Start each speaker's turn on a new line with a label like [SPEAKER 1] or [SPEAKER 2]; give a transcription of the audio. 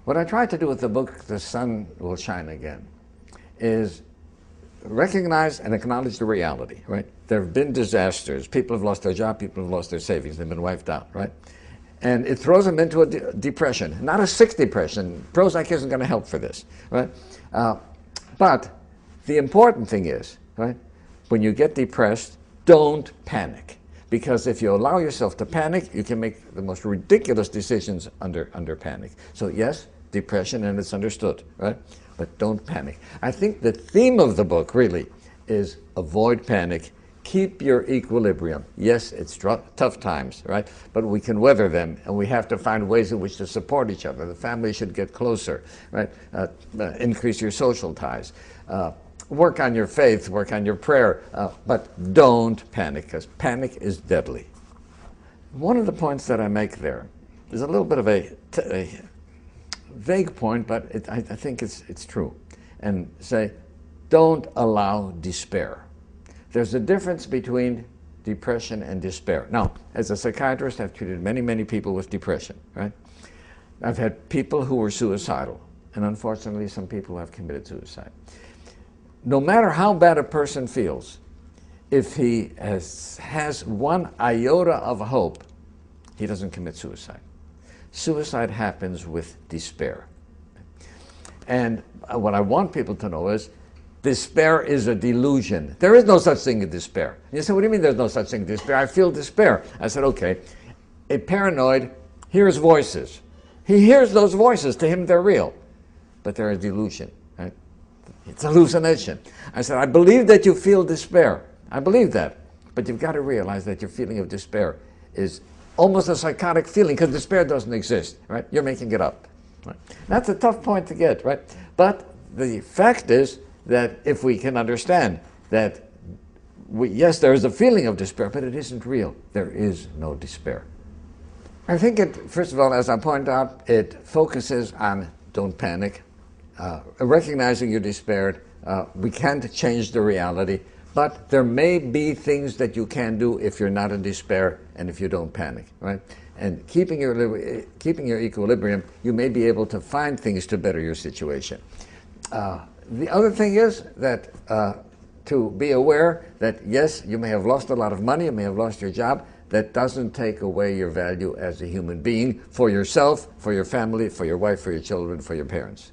[SPEAKER 1] What I tried to do with the book, The Sun Will Shine Again, is recognize and acknowledge the reality, right? There have been disasters. People have lost their job, people have lost their savings, they've been wiped out, right? And it throws them into a depression, not a sick depression. Prozac isn't going to help for this, right? But the important thing is, right, when you get depressed, don't panic. Because if you allow yourself to panic, you can make the most ridiculous decisions under panic. So yes, depression, and it's understood, right? But don't panic. I think the theme of the book really is avoid panic, keep your equilibrium. Yes, it's tough times, right? But we can weather them, and we have to find ways in which to support each other. The family should get closer, right? Increase your social ties. Work on your faith, work on your prayer, but don't panic, because panic is deadly. One of the points that I make there is a little bit of a vague point, but I think it's true. And say, don't allow despair. There's a difference between depression and despair. Now, as a psychiatrist, I've treated many, many people with depression, right? I've had people who were suicidal, and unfortunately, some people have committed suicide. No matter how bad a person feels, if he has one iota of hope, he doesn't commit suicide. Suicide happens with despair. And what I want people to know is, despair is a delusion. There is no such thing as despair. And you say, what do you mean there's no such thing as despair? I feel despair. I said, okay, a paranoid hears voices. He hears those voices. To him, they're real. But they're a delusion. Right? It's a hallucination. I said, I believe that you feel despair. I believe that. But you've got to realize that your feeling of despair is almost a psychotic feeling, because despair doesn't exist. Right? You're making it up. Right? That's a tough point to get. Right? But the fact is, that if we can understand that, yes, there is a feeling of despair, but it isn't real. There is no despair. I think first of all, as I point out, it focuses on don't panic, recognizing you're despaired. We can't change the reality, but there may be things that you can do if you're not in despair and if you don't panic, right? And keeping your equilibrium, you may be able to find things to better your situation. The other thing is that to be aware that, yes, you may have lost a lot of money, you may have lost your job. That doesn't take away your value as a human being for yourself, for your family, for your wife, for your children, for your parents.